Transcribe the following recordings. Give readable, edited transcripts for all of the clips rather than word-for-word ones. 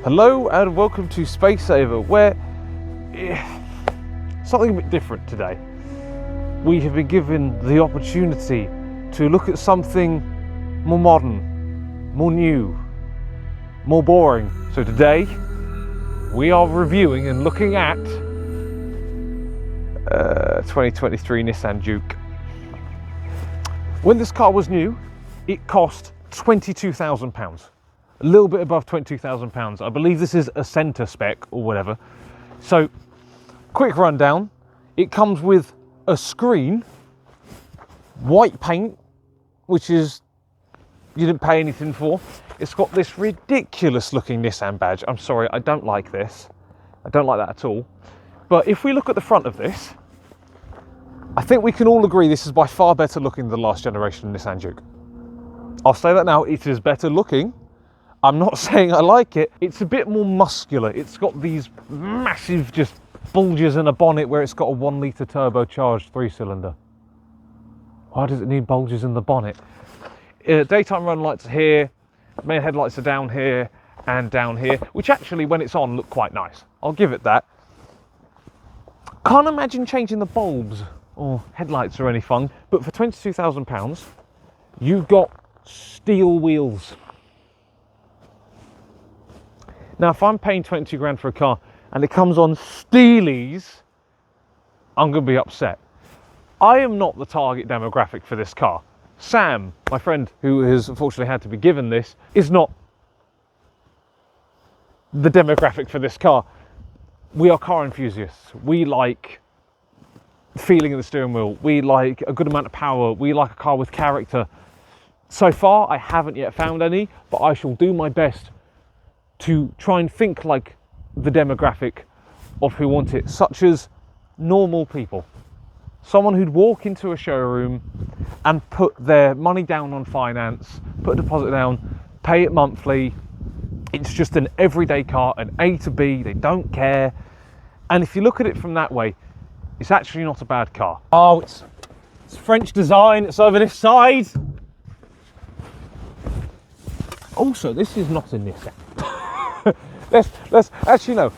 Hello and welcome to Space Saver, where something a bit different today. We have been given the opportunity to look at something more modern, more new, more boring. So today we are reviewing and looking at 2023 Nissan Juke. When this car was new, it cost £22,000. A little bit above £22,000. I believe this is a centre spec or whatever. So, quick rundown. It comes with a screen, white paint, which is you didn't pay anything for. It's got this ridiculous looking Nissan badge. I'm sorry, I don't like this. I don't like that at all. But if we look at the front of this, I think we can all agree this is by far better looking than the last generation Nissan Juke. I'll say that now, it is better looking. I'm not saying I like it. It's a bit more muscular. It's got these massive just bulges in a bonnet where it's got a 1 litre turbocharged 3-cylinder. Why does it need bulges in the bonnet? Daytime run lights are here, main headlights are down here and down here, which actually when it's on look quite nice. I'll give it that. Can't imagine changing the bulbs or headlights or any fun, but for £22,000 you've got steel wheels. Now, if I'm paying 22 grand for a car and it comes on steelies, I'm going to be upset. I am not the target demographic for this car. Sam, my friend who has unfortunately had to be given this, is not the demographic for this car. We are car enthusiasts. We like feeling in the steering wheel. We like a good amount of power. We like a car with character. So far, I haven't yet found any, but I shall do my best to try and think like the demographic of who want it, such as normal people. Someone who'd walk into a showroom and put their money down on finance, put a deposit down, pay it monthly. It's just an everyday car, an A to B, they don't care. And if you look at it from that way, it's actually not a bad car. Oh, it's French design, it's over this side. Also, this is not a Nissan. Let's actually no,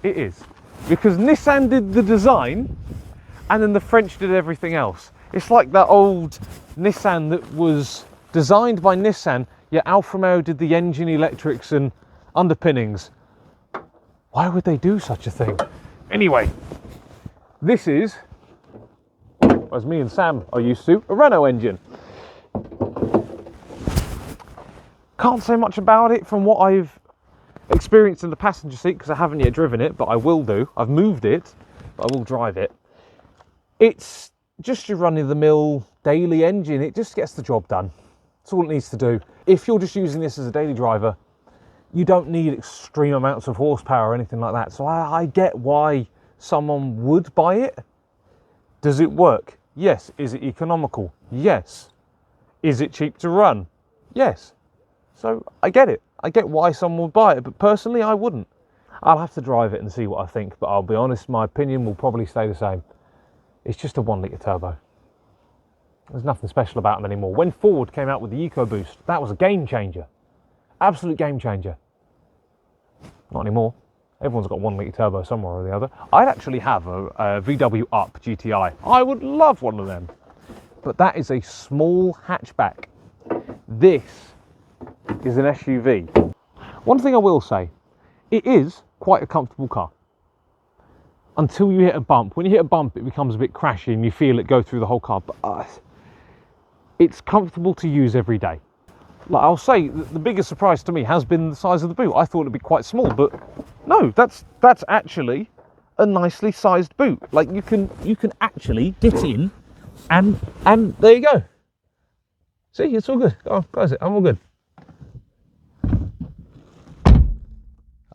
it is, because Nissan did the design and then the French did everything else. It's like that old Nissan that was designed by Nissan, yet Alfa Romeo did the engine, electrics and underpinnings. Why would they do such a thing? Anyway, this is, as me and Sam are used to, a Renault engine. Can't say much about it from what I've experienced in the passenger seat, because I haven't yet driven it, but I will do. I've moved it, but I will drive it. It's just your run-of-the-mill daily engine. It just gets the job done. That's all it needs to do. If you're just using this as a daily driver, you don't need extreme amounts of horsepower or anything like that. So I get why someone would buy it. Does it work? Yes. Is it economical? Yes. Is it cheap to run? Yes. So I get it. I get why someone would buy it, but personally I wouldn't. I'll have to drive it and see what I think, but I'll be honest, my opinion will probably stay the same. It's just a 1 litre turbo. There's nothing special about them anymore. When Ford came out with the EcoBoost, that was a game changer. Absolute game changer. Not anymore. Everyone's got 1 litre turbo somewhere or the other. I'd actually have a VW Up GTI. I would love one of them. But that is a small hatchback. This is an SUV. One thing I will say, it is quite a comfortable car. Until you hit a bump. When you hit a bump, it becomes a bit crashy and you feel it go through the whole car. But it's comfortable to use every day. Like I'll say, the biggest surprise to me has been the size of the boot. I thought it'd be quite small, but no, that's actually a nicely sized boot. Like you can actually get in, and there you go. See, it's all good. Oh, close it. I'm all good.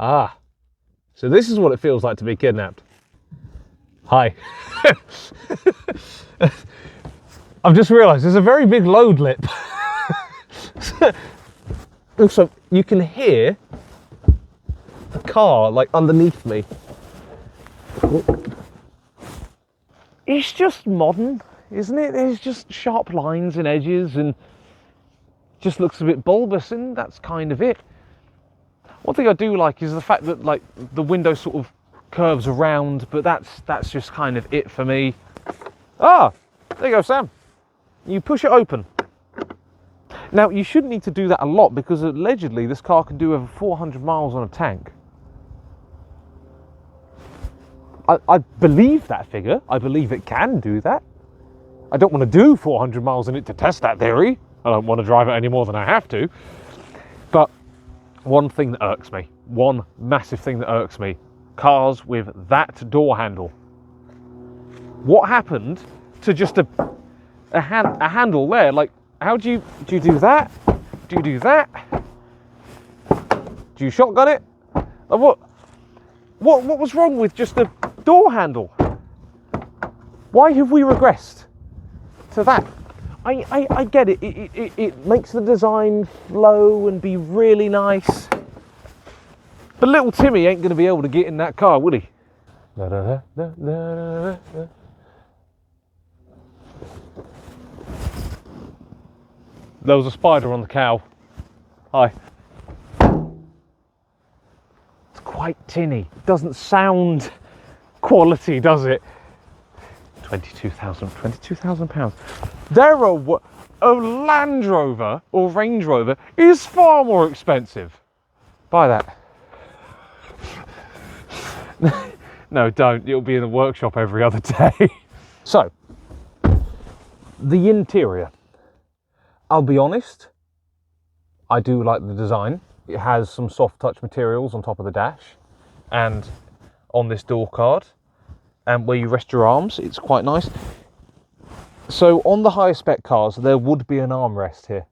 Ah, so this is what it feels like to be kidnapped. Hi. I've just realised there's a very big load lip. Also, you can hear the car like underneath me. It's just modern, isn't it? There's just sharp lines and edges and just looks a bit bulbous, and that's kind of it. One thing I do like is the fact that like the window sort of curves around, but that's just kind of it for me. Ah, there you go, Sam. You push it open. Now, you shouldn't need to do that a lot because allegedly this car can do over 400 miles on a tank. I believe that figure. I believe it can do that. I don't want to do 400 miles in it to test that theory. I don't want to drive it any more than I have to. But one thing that irks me, one massive thing that irks me, cars with that door handle. What happened to just a handle there? Like, how do you do that? Do you do that? Do you shotgun it? Like, what was wrong with just the door handle? Why have we regressed to that? I get it. It makes the design flow and be really nice. But little Timmy ain't going to be able to get in that car, would he? There was a spider on the cow. Hi. It's quite tinny. Doesn't sound quality, does it? £22,000 There a Land Rover or Range Rover is far more expensive. Buy that. No, don't. It'll be in the workshop every other day. So, the interior. I'll be honest, I do like the design. It has some soft touch materials on top of the dash and on this door card, and where you rest your arms, it's quite nice. So on the higher spec cars, there would be an armrest here,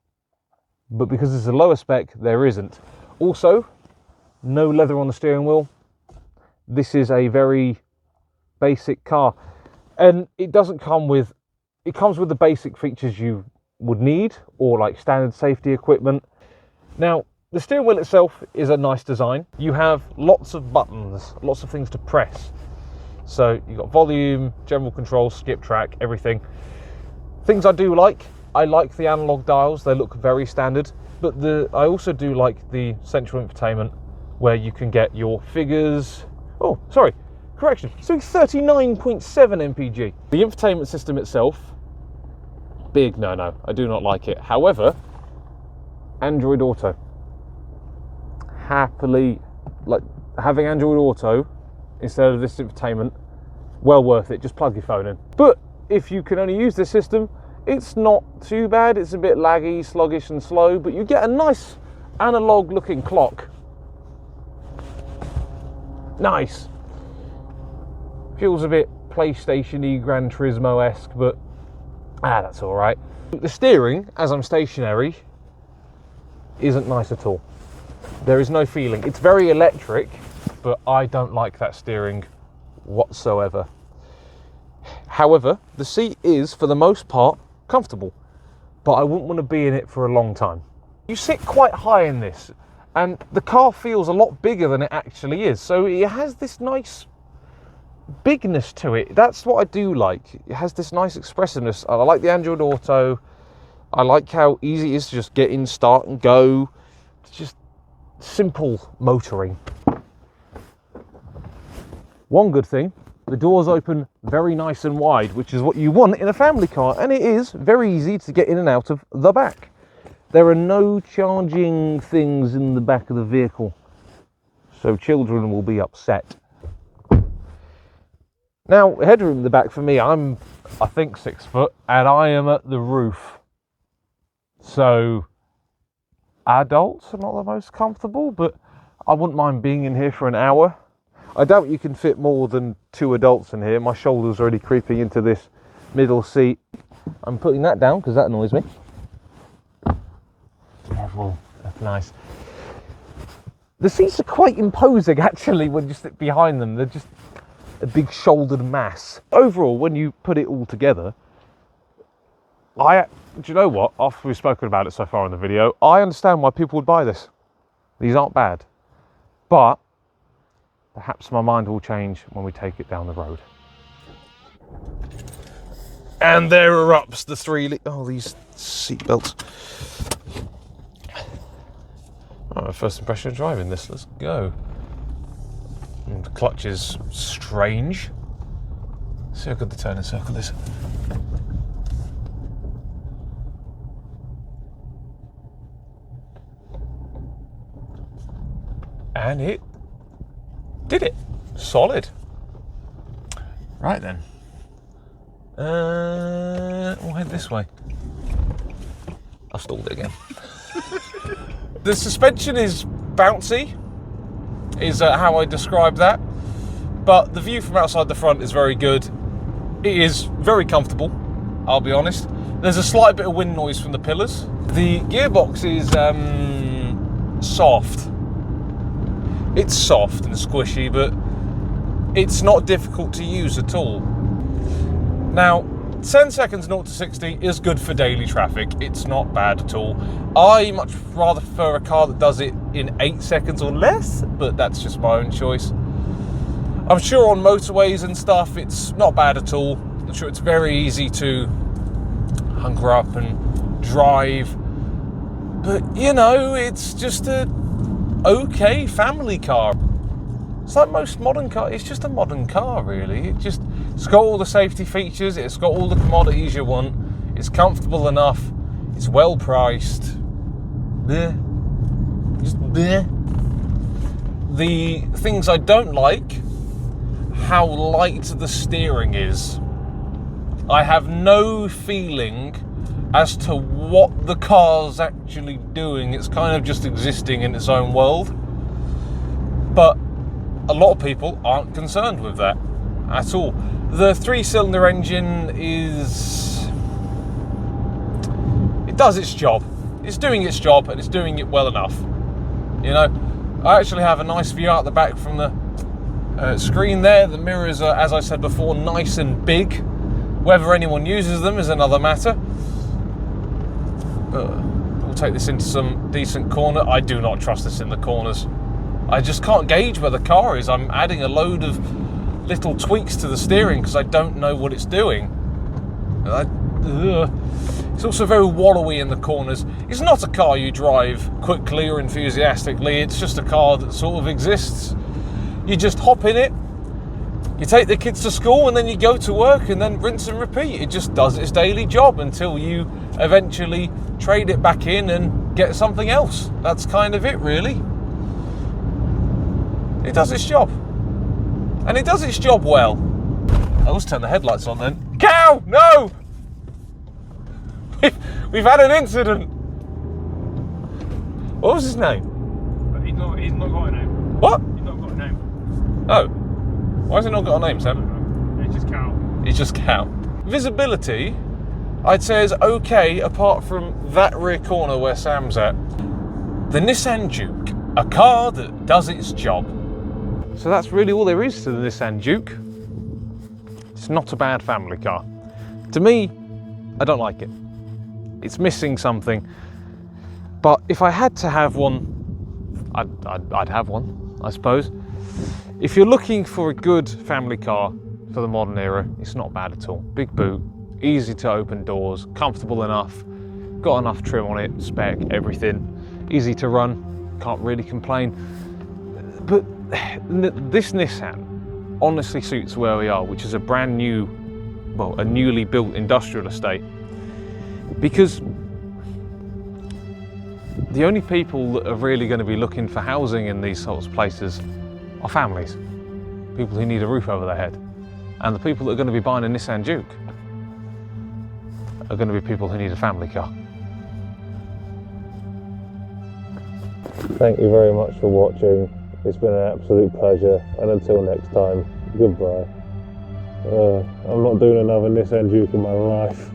but because it's a lower spec, there isn't. Also, no leather on the steering wheel. This is a very basic car, and it doesn't come with, it comes with the basic features you would need, or like standard safety equipment. Now, the steering wheel itself is a nice design. You have lots of buttons, lots of things to press. So you've got volume, general control, skip track, everything. Things I do like, I like the analog dials, they look very standard, but I also do like the central infotainment where you can get your figures. Oh, sorry, correction, so 39.7 mpg. The infotainment system itself, big no, I do not like it. However, Android Auto. Happily, like having Android Auto instead of this infotainment, well worth it, just plug your phone in. But if you can only use this system, it's not too bad. It's a bit laggy, sluggish and slow, but you get a nice analog looking clock. Nice. Feels a bit PlayStation-y, Gran Turismo-esque, but that's all right. The steering, as I'm stationary, isn't nice at all. There is no feeling. It's very electric, but I don't like that steering whatsoever. However, the seat is, for the most part, comfortable, but I wouldn't want to be in it for a long time. You sit quite high in this, and the car feels a lot bigger than it actually is, so it has this nice bigness to it. That's what I do like. It has this nice expressiveness. I like the Android Auto. I like how easy it is to just get in, start and go. It's just simple motoring. One good thing, the doors open very nice and wide, which is what you want in a family car, and it is very easy to get in and out of the back. There are no charging things in the back of the vehicle, so children will be upset. Now, headroom in the back for me, I think 6 foot, and I am at the roof. So, adults are not the most comfortable, but I wouldn't mind being in here for an hour. I doubt you can fit more than 2 adults in here. My shoulder's already creeping into this middle seat. I'm putting that down because that annoys me. Careful, that's nice. The seats are quite imposing actually when you sit behind them. They're just a big shouldered mass. Overall, when you put it all together, do you know what? After we've spoken about it so far in the video, I understand why people would buy this. These aren't bad, but perhaps my mind will change when we take it down the road. And there erupts the these seat belts. Right, first impression of driving this. Let's go. And the clutch is strange. See how good the turning circle is. And it did it. Solid. Right then. We'll head this way. I've stalled it again. The suspension is bouncy, is how I describe that. But the view from outside the front is very good. It is very comfortable, I'll be honest. There's a slight bit of wind noise from the pillars. The gearbox is soft. It's soft and squishy, but it's not difficult to use at all. Now, 10 seconds 0 to 60 is good for daily traffic. It's not bad at all. I much rather prefer a car that does it in 8 seconds or less, but that's just my own choice. I'm sure on motorways and stuff, it's not bad at all. I'm sure it's very easy to hunker up and drive. But, you know, it's just a okay family car. It's like most modern cars. It's just a modern car, really. It's got all the safety features. It's got all the commodities you want. It's comfortable enough. It's well priced. Bleh. Just bleh. The things I don't like, how light the steering is. I have no feeling as to what the car's actually doing. It's kind of just existing in its own world. But a lot of people aren't concerned with that at all. The 3-cylinder engine it does its job. It's doing its job, and it's doing it well enough. You know, I actually have a nice view out the back from the screen there. The mirrors are, as I said before, nice and big. Whether anyone uses them is another matter. We'll take this into some decent corner. I do not trust this in the corners. I just can't gauge where the car is. I'm adding a load of little tweaks to the steering because I don't know what it's doing. It's also very wallowy in the corners. It's not a car you drive quickly or enthusiastically. It's just a car that sort of exists. You just hop in it, you take the kids to school, and then you go to work, and then rinse and repeat. It just does its daily job until you eventually trade it back in and get something else. That's kind of it, really. It does its job. And it does its job well. I always turn the headlights on then. Cow! No! We've had an incident. What was his name? He's not got a name. What? He's not got a name. Oh. Why has he not got a name, Sam? It's just Cow. He's just Cow. Visibility, I'd say, is okay apart from that rear corner where Sam's at. The Nissan Juke, a car that does its job. So that's really all there is to the Nissan Juke. It's not a bad family car. To me, I don't like it. It's missing something. But if I had to have one, I'd have one, I suppose. If you're looking for a good family car for the modern era, it's not bad at all. Big boot, easy to open doors, comfortable enough, got enough trim on it, spec, everything. Easy to run, can't really complain. But this Nissan honestly suits where we are, which is a brand new, well, a newly built industrial estate. Because the only people that are really going to be looking for housing in these sorts of places are families, people who need a roof over their head. And the people that are going to be buying a Nissan Juke are going to be people who need a family car. Thank you very much for watching. It's been an absolute pleasure, and until next time, goodbye. I'm not doing another Nissan Juke in my life.